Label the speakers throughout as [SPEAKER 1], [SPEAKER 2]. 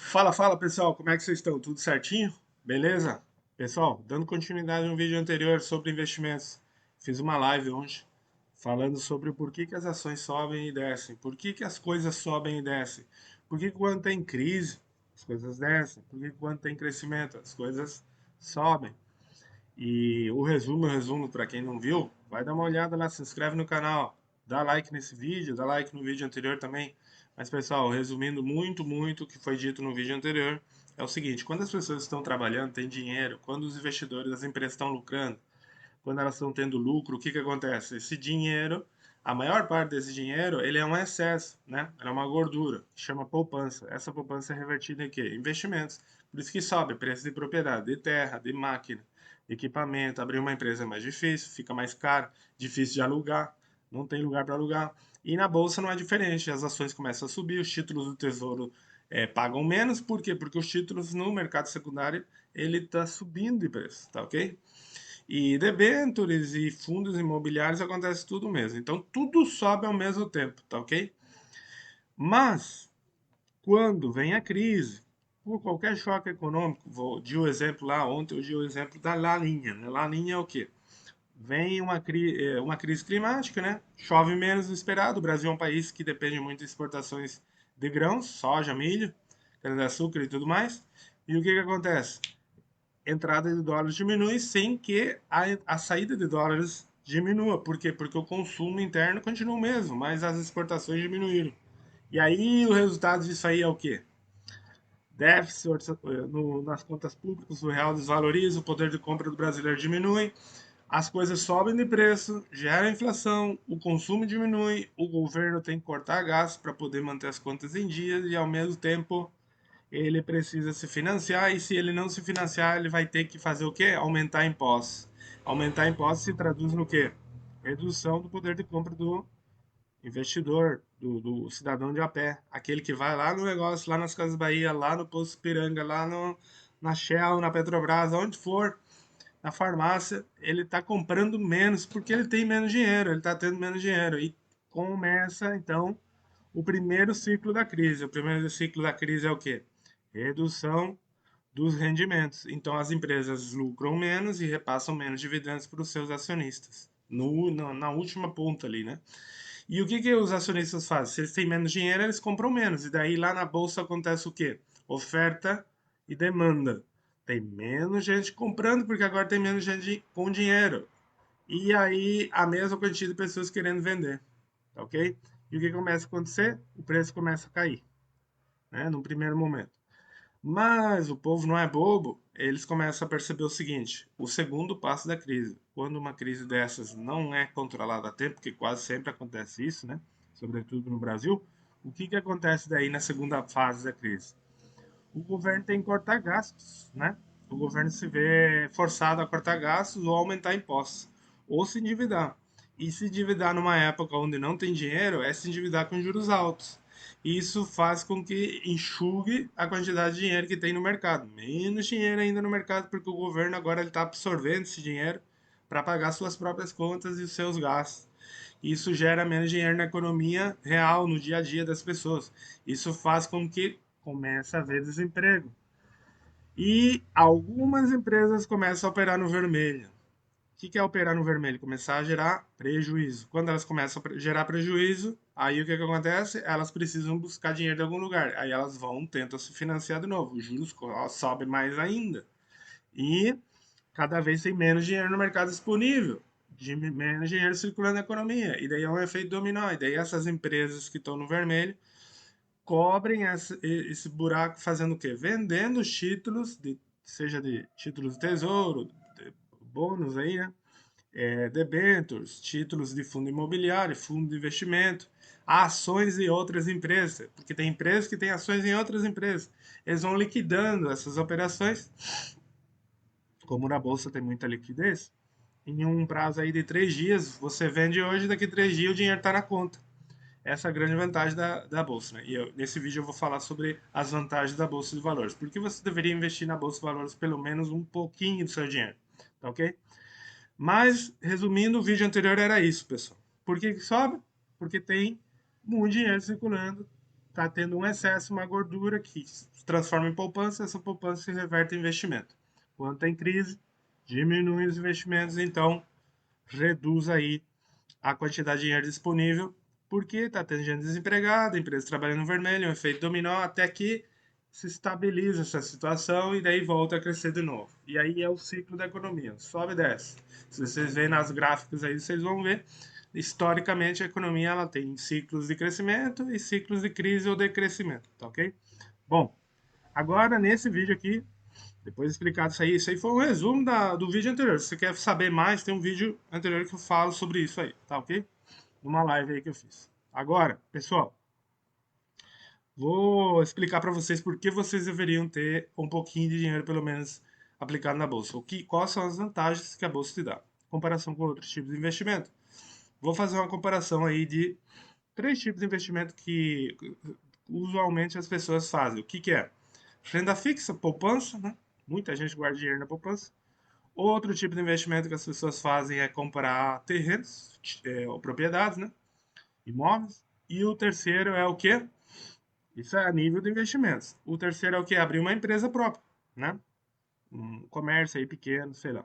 [SPEAKER 1] Fala, fala pessoal, como é que vocês estão? Tudo certinho? Beleza? Pessoal, dando continuidade no vídeo anterior sobre investimentos, fiz uma live hoje falando sobre o porquê que as ações sobem e descem, por que que as coisas sobem e descem, por que que quando tem crise as coisas descem, por que que quando tem crescimento as coisas sobem. E o resumo para quem não viu, vai dar uma olhada lá, se inscreve no canal, dá like nesse vídeo, dá like no vídeo anterior também. Mas pessoal, resumindo muito o que foi dito no vídeo anterior, é o seguinte: quando as pessoas estão trabalhando, têm dinheiro, quando os investidores, as empresas estão lucrando, quando elas estão tendo lucro, o que que acontece? Esse dinheiro, a maior parte desse dinheiro, ele é um excesso, né? Ele é uma gordura, chama poupança. Essa poupança é revertida em quê? Investimentos. Por isso que sobe preço de propriedade, de terra, de máquina, de equipamento. Abrir uma empresa é mais difícil, fica mais caro, difícil de alugar, não tem lugar para alugar. E na bolsa não é diferente, as ações começam a subir, os títulos do tesouro pagam menos, por quê? Porque os títulos no mercado secundário ele está subindo de preço, tá ok? E debêntures e fundos imobiliários acontece tudo mesmo. Então tudo sobe ao mesmo tempo, tá ok? Mas quando vem a crise, por qualquer choque econômico, vou di o exemplo lá ontem, eu di o exemplo da Laninha. Né? Laninha é o quê? Vem uma crise climática, né? Chove menos do esperado. O Brasil é um país que depende muito de exportações de grãos, soja, milho, cana-de-açúcar e tudo mais. E o que que acontece? Entrada de dólares diminui sem que a saída de dólares diminua. Por quê? Porque o consumo interno continua o mesmo, mas as exportações diminuíram. E aí o resultado disso aí é o quê? Déficit nas contas públicas, o real desvaloriza, o poder de compra do brasileiro diminui, as coisas sobem de preço, gera inflação, o consumo diminui, o governo tem que cortar gastos para poder manter as contas em dia e ao mesmo tempo ele precisa se financiar e se ele não se financiar, ele vai ter que fazer o quê? Aumentar impostos. Aumentar impostos se traduz no quê? Redução do poder de compra do investidor, do cidadão de a pé, aquele que vai lá no negócio, lá nas Casas Bahia, lá no Posto Piranga, lá na Shell, na Petrobras, onde for, na farmácia, ele está comprando menos porque ele tem menos dinheiro, ele está tendo menos dinheiro. E começa, então, o primeiro ciclo da crise. O primeiro ciclo da crise é o quê? Redução dos rendimentos. Então, as empresas lucram menos e repassam menos dividendos para os seus acionistas. Na última ponta ali, né? E o que, que os acionistas fazem? Se eles têm menos dinheiro, eles compram menos. E daí lá na bolsa acontece o quê? Oferta e demanda. Tem menos gente comprando porque agora tem menos gente com dinheiro. E aí a mesma quantidade de pessoas querendo vender. Tá ok? E o que começa a acontecer? O preço começa a cair, né? Num primeiro momento. Mas o povo não é bobo, eles começam a perceber o seguinte: o segundo passo da crise. Quando uma crise dessas não é controlada a tempo, porque quase sempre acontece isso, né? Sobretudo no Brasil, o que que acontece daí na segunda fase da crise? O governo tem que cortar gastos, né? O governo se vê forçado a cortar gastos ou aumentar impostos, ou se endividar. E se endividar numa época onde não tem dinheiro é se endividar com juros altos. Isso faz com que enxugue a quantidade de dinheiro que tem no mercado. Menos dinheiro ainda no mercado, porque o governo agora está absorvendo esse dinheiro para pagar suas próprias contas e os seus gastos. Isso gera menos dinheiro na economia real, no dia a dia das pessoas. Isso faz com que comece a haver desemprego. E algumas empresas começam a operar no vermelho. O que é operar no vermelho? Começar a gerar prejuízo. Quando elas começam a gerar prejuízo, aí o que acontece? Elas precisam buscar dinheiro de algum lugar. Aí elas vão, tentam se financiar de novo. Os juros sobem mais ainda. E cada vez tem menos dinheiro no mercado disponível, menos dinheiro circulando na economia. E daí é um efeito dominó. E daí essas empresas que estão no vermelho cobrem esse buraco fazendo o quê? Vendendo os títulos, seja de títulos de tesouro, de bônus aí, né? Debentures, títulos de fundo imobiliário, fundo de investimento, ações de outras empresas, porque tem empresas que têm ações em outras empresas. Eles vão liquidando essas operações, como na bolsa tem muita liquidez, em um prazo aí de 3 dias, você vende hoje, daqui 3 dias o dinheiro está na conta. Essa é a grande vantagem da bolsa. Né? Nesse vídeo eu vou falar sobre as vantagens da bolsa de valores. Por que você deveria investir na bolsa de valores pelo menos um pouquinho do seu dinheiro? Tá ok? Mas, resumindo, o vídeo anterior era isso, pessoal. Por que sobe? Porque tem muito dinheiro circulando está tendo um excesso, uma gordura que se transforma em poupança, essa poupança se reverte em investimento. Quando tem crise, diminui os investimentos, então reduz aí a quantidade de dinheiro disponível, porque está tendo gente desempregada, empresa trabalhando no vermelho, um efeito dominó, até que se estabiliza essa situação e daí volta a crescer de novo. E aí é o ciclo da economia, sobe e desce. Se vocês verem nas gráficas aí, vocês vão ver, historicamente a economia ela tem ciclos de crescimento e ciclos de crise ou decrescimento, tá ok? Bom, agora nesse vídeo aqui, depois de explicado isso aí foi um resumo do vídeo anterior. Se você quer saber mais, tem um vídeo anterior que eu falo sobre isso aí, tá ok? Numa live aí que eu fiz. Agora, pessoal, vou explicar para vocês por que vocês deveriam ter um pouquinho de dinheiro, pelo menos, aplicado na bolsa. Quais são as vantagens que a bolsa te dá, em comparação com outros tipos de investimento. Vou fazer uma comparação aí de três tipos de investimento que usualmente as pessoas fazem. O que que é? Renda fixa, poupança, né? Muita gente guarda dinheiro na poupança. Outro tipo de investimento que as pessoas fazem é comprar terrenos, ou propriedades, né? Imóveis. E o terceiro é o quê? Isso é a nível de investimentos. O terceiro é o quê? Abrir uma empresa própria, né? Um comércio aí pequeno, sei lá.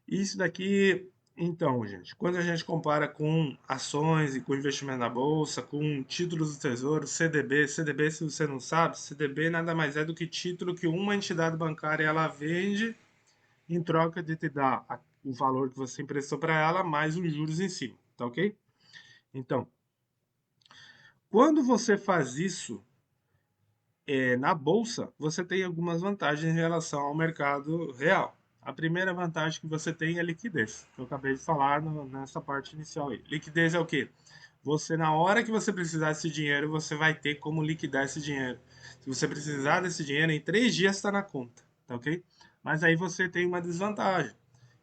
[SPEAKER 1] Isso daqui, então, gente, quando a gente compara com ações e com investimento na bolsa, com títulos do Tesouro, CDB, se você não sabe, CDB nada mais é do que título que uma entidade bancária ela vende em troca de te dar o valor que você emprestou para ela mais os juros em cima, tá ok? Então, quando você faz isso na bolsa, você tem algumas vantagens em relação ao mercado real. A primeira vantagem que você tem é liquidez, que eu acabei de falar nessa parte inicial aí. Liquidez é o quê? Você, na hora que você precisar desse dinheiro, você vai ter como liquidar esse dinheiro. Se você precisar desse dinheiro, em 3 dias está na conta, tá ok? Mas aí você tem uma desvantagem,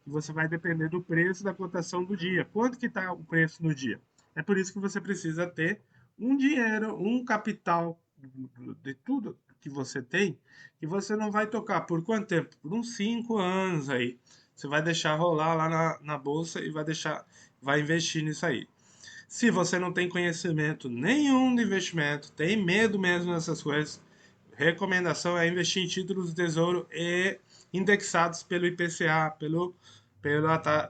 [SPEAKER 1] que você vai depender do preço da cotação do dia. Quanto que está o preço no dia? É por isso que você precisa ter um dinheiro, um capital de tudo que você tem, que você não vai tocar por quanto tempo? Por uns 5 anos aí. Você vai deixar rolar lá na bolsa e vai investir nisso aí. Se você não tem conhecimento nenhum de investimento, tem medo mesmo dessas coisas, recomendação é investir em títulos do Tesouro e indexados pelo IPCA,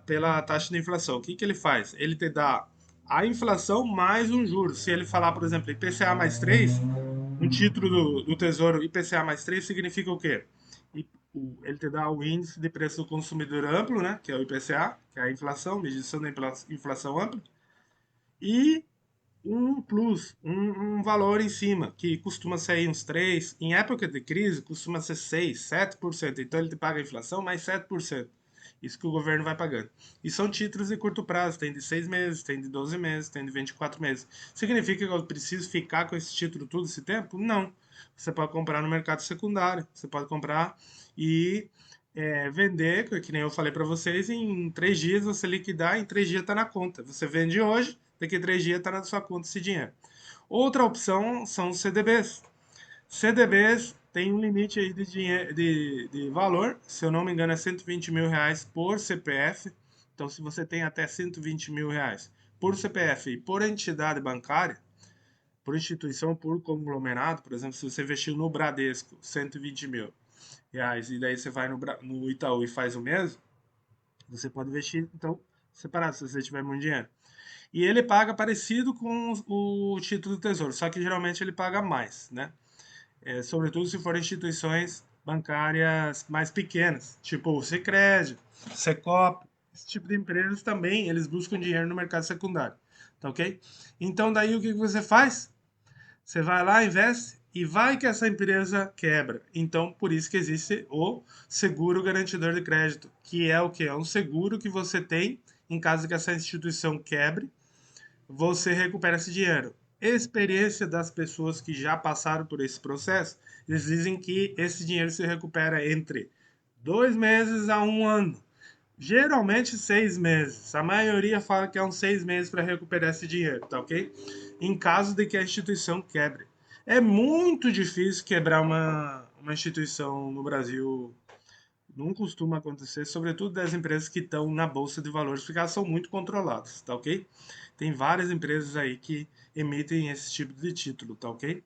[SPEAKER 1] pela taxa de inflação. O que, que ele faz? Ele te dá a inflação mais um juro. Se ele falar, por exemplo, IPCA mais 3, um título do Tesouro IPCA mais 3 significa o quê? Ele te dá o índice de preço do consumidor amplo, né, que é o IPCA, que é a inflação, medição da inflação ampla, e um plus, um valor em cima, que costuma ser aí uns 3, em época de crise costuma ser 6, 7%. Então ele te paga a inflação mais 7%. Isso que o governo vai pagando. E são títulos de curto prazo, tem de 6 meses, tem de 12 meses, tem de 24 meses. Significa que eu preciso ficar com esse título todo esse tempo? Não. Você pode comprar no mercado secundário, você pode comprar e vender, que nem eu falei para vocês, em 3 dias você liquidar, em 3 dias está na conta. Você vende hoje, daqui a 3 dias está na sua conta esse dinheiro. Outra opção são os CDBs. CDBs tem um limite aí de valor, se eu não me engano é 120 mil reais por CPF. Então, se você tem até 120 mil reais por CPF e por entidade bancária, por instituição, por conglomerado, por exemplo, se você investiu no Bradesco 120 mil reais e daí você vai no Itaú e faz o mesmo, você pode investir, então, separado, se você tiver muito dinheiro. E ele paga parecido com o título do Tesouro, só que geralmente ele paga mais, né? Sobretudo se forem instituições bancárias mais pequenas, tipo o Sicredi, Secop, esse tipo de empresas também, eles buscam dinheiro no mercado secundário, tá ok? Então daí o que você faz? Você vai lá, investe e vai que essa empresa quebra. Então, por isso que existe o seguro garantidor de crédito, que é o que? É um seguro que você tem em caso que essa instituição quebre, você recupera esse dinheiro. Experiência das pessoas que já passaram por esse processo, eles dizem que esse dinheiro se recupera entre 2 meses a um ano. Geralmente 6 meses. A maioria fala que é uns 6 meses para recuperar esse dinheiro, tá ok? Em caso de que a instituição quebre. É muito difícil quebrar uma instituição no Brasil Não costuma acontecer, sobretudo das empresas que estão na bolsa de valores, porque elas são muito controladas, tá ok? Tem várias empresas aí que emitem esse tipo de título, tá ok?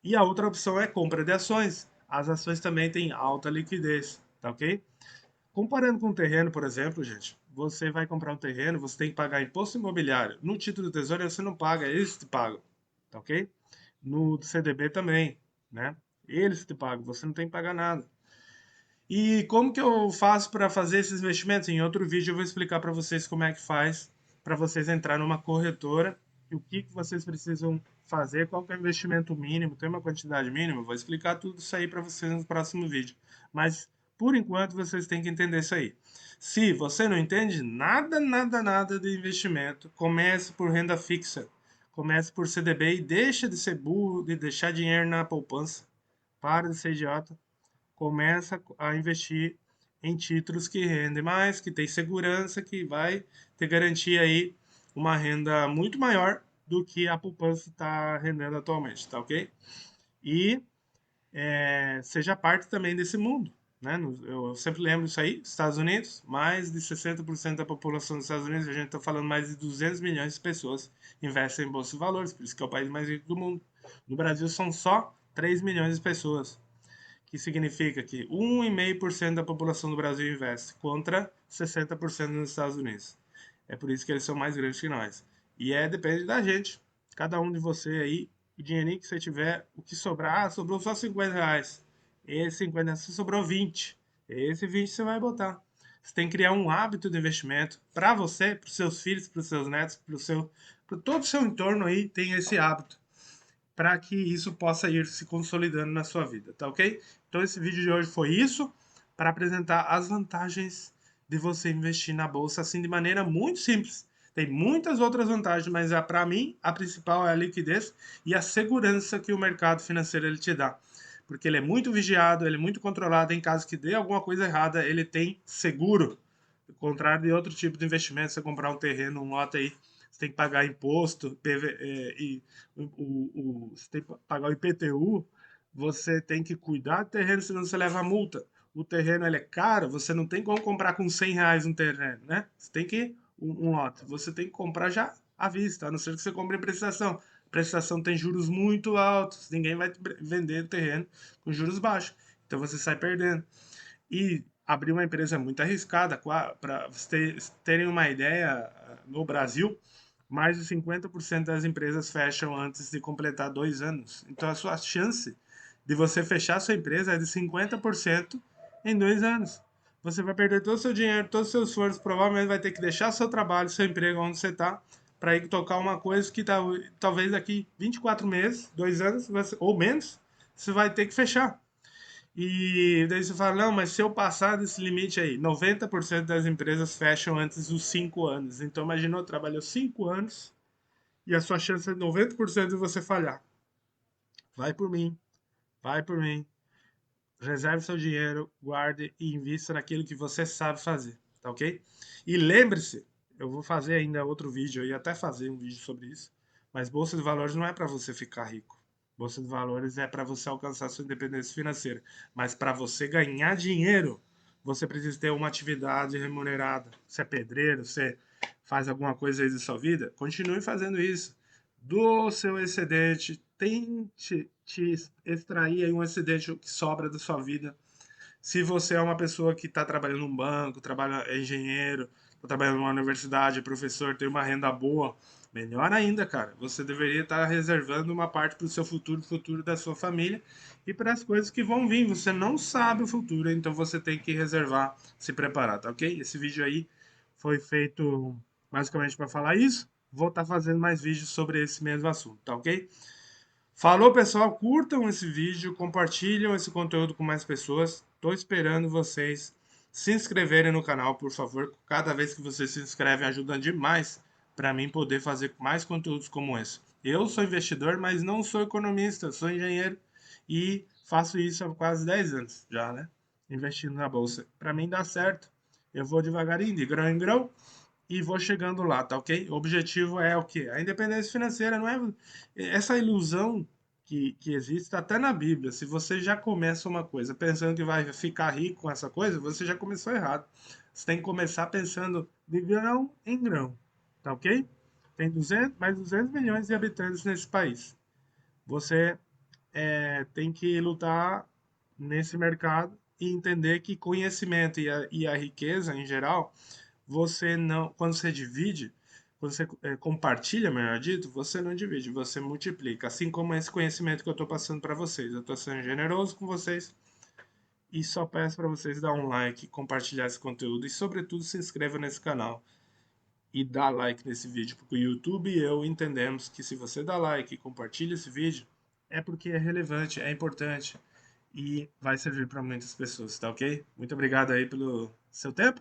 [SPEAKER 1] E a outra opção é compra de ações. As ações também têm alta liquidez, tá ok? Comparando com um terreno, por exemplo, gente, você vai comprar um terreno, você tem que pagar imposto imobiliário. No título do Tesouro você não paga, eles te pagam, tá ok? No CDB também, né? Eles te pagam, você não tem que pagar nada. E como que eu faço para fazer esses investimentos? Em outro vídeo eu vou explicar para vocês como é que faz para vocês entrar numa corretora e o que que vocês precisam fazer, qual que é o investimento mínimo, tem uma quantidade mínima, eu vou explicar tudo isso aí para vocês no próximo vídeo. Mas por enquanto vocês têm que entender isso aí. Se você não entende nada de investimento, comece por renda fixa, comece por CDB e deixa de ser burro, de deixar dinheiro na poupança. Para de ser idiota, começa a investir em títulos que rendem mais, que tem segurança, que vai ter garantia aí uma renda muito maior do que a poupança está rendendo atualmente, tá ok? E seja parte também desse mundo, né? Eu sempre lembro isso aí, Estados Unidos, mais de 60% da população dos Estados Unidos, a gente está falando mais de 200 milhões de pessoas investem em bolsa de valores, por isso que é o país mais rico do mundo. No Brasil são só 3 milhões de pessoas, que significa que 1,5% da população do Brasil investe, contra 60% nos Estados Unidos. É por isso que eles são mais grandes que nós. E depende da gente. Cada um de você aí, o dinheirinho que você tiver, o que sobrar, sobrou só R$ 50. Esse 50 se sobrou 20. Esse 20 você vai botar. Você tem que criar um hábito de investimento para você, para os seus filhos, para os seus netos, para todo o seu entorno aí tem esse hábito, para que isso possa ir se consolidando na sua vida, tá ok? Então esse vídeo de hoje foi isso, para apresentar as vantagens de você investir na bolsa assim de maneira muito simples. Tem muitas outras vantagens, mas para mim a principal é a liquidez e a segurança que o mercado financeiro ele te dá. Porque ele é muito vigiado, ele é muito controlado, em caso que dê alguma coisa errada, ele tem seguro. Ao contrário de outro tipo de investimento, você comprar um terreno, um lote aí, você tem que pagar imposto, e você tem que pagar o IPTU, você tem que cuidar do terreno, senão você leva a multa. O terreno ele é caro, você não tem como comprar com R$ 100 um terreno, né? Você tem que, um lote, você tem que comprar já à vista, a não ser que você compre em prestação. Prestação tem juros muito altos, ninguém vai vender o terreno com juros baixos, então você sai perdendo. E abrir uma empresa é muito arriscada. Para vocês terem uma ideia, no Brasil, mais de 50% das empresas fecham antes de completar 2 anos. Então a sua chance de você fechar a sua empresa é de 50% em 2 anos. Você vai perder todo o seu dinheiro, todo o seu esforço, provavelmente vai ter que deixar seu trabalho, seu emprego onde você está, para ir tocar uma coisa que talvez daqui 24 meses, 2 anos, ou menos, você vai ter que fechar. E daí você fala, não, mas se eu passar desse limite aí, 90% das empresas fecham antes dos 5 anos. Então, imaginou, trabalhou 5 anos e a sua chance é 90% de você falhar. Vai por mim, vai por mim. Reserve seu dinheiro, guarde e invista naquilo que você sabe fazer, tá ok? E lembre-se, eu vou fazer ainda outro vídeo, eu ia até fazer um vídeo sobre isso, mas bolsa de valores não é para você ficar rico. Bolsa de valores é para você alcançar sua independência financeira, mas para você ganhar dinheiro, você precisa ter uma atividade remunerada. Se é pedreiro, você faz alguma coisa aí da sua vida, continue fazendo isso. Do seu excedente, tente te extrair aí um excedente que sobra da sua vida. Se você é uma pessoa que está trabalhando num banco, trabalha, é engenheiro, está trabalhando numa universidade, é professor, tem uma renda boa, melhor ainda, cara. Você deveria estar reservando uma parte para o seu futuro, futuro da sua família e para as coisas que vão vir. Você não sabe o futuro, então você tem que reservar, se preparar, tá ok? Esse vídeo aí foi feito basicamente para falar isso. Vou estar fazendo mais vídeos sobre esse mesmo assunto, tá ok? Falou, pessoal, curtam esse vídeo, compartilham esse conteúdo com mais pessoas. Estou esperando vocês se inscreverem no canal, por favor. Cada vez que vocês se inscrevem ajuda demais para mim poder fazer mais conteúdos como esse. Eu sou investidor, mas não sou economista, sou engenheiro e faço isso há quase 10 anos já, né? Investindo na bolsa. Para mim dá certo. Eu vou devagarinho, de grão em grão, e vou chegando lá, tá ok? O objetivo é o quê? A independência financeira não é essa ilusão que existe, tá até na Bíblia. Se você já começa uma coisa pensando que vai ficar rico com essa coisa, você já começou errado. Você tem que começar pensando de grão em grão, tá ok? Tem 200, mais 200 milhões de habitantes nesse país. Você tem que lutar nesse mercado e entender que conhecimento e a riqueza em geral, você não, quando você divide, quando você compartilha, melhor dito, você não divide, você multiplica. Assim como esse conhecimento que eu estou passando para vocês. Eu estou sendo generoso com vocês e só peço para vocês dar um like, compartilhar esse conteúdo e, sobretudo, se inscreva nesse canal e dá like nesse vídeo, porque o YouTube e eu entendemos que se você dá like e compartilha esse vídeo, é porque é relevante, é importante e vai servir para muitas pessoas, tá ok? Muito obrigado aí pelo seu tempo,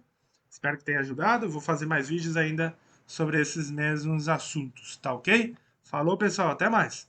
[SPEAKER 1] espero que tenha ajudado, eu vou fazer mais vídeos ainda sobre esses mesmos assuntos, tá ok? Falou pessoal, até mais!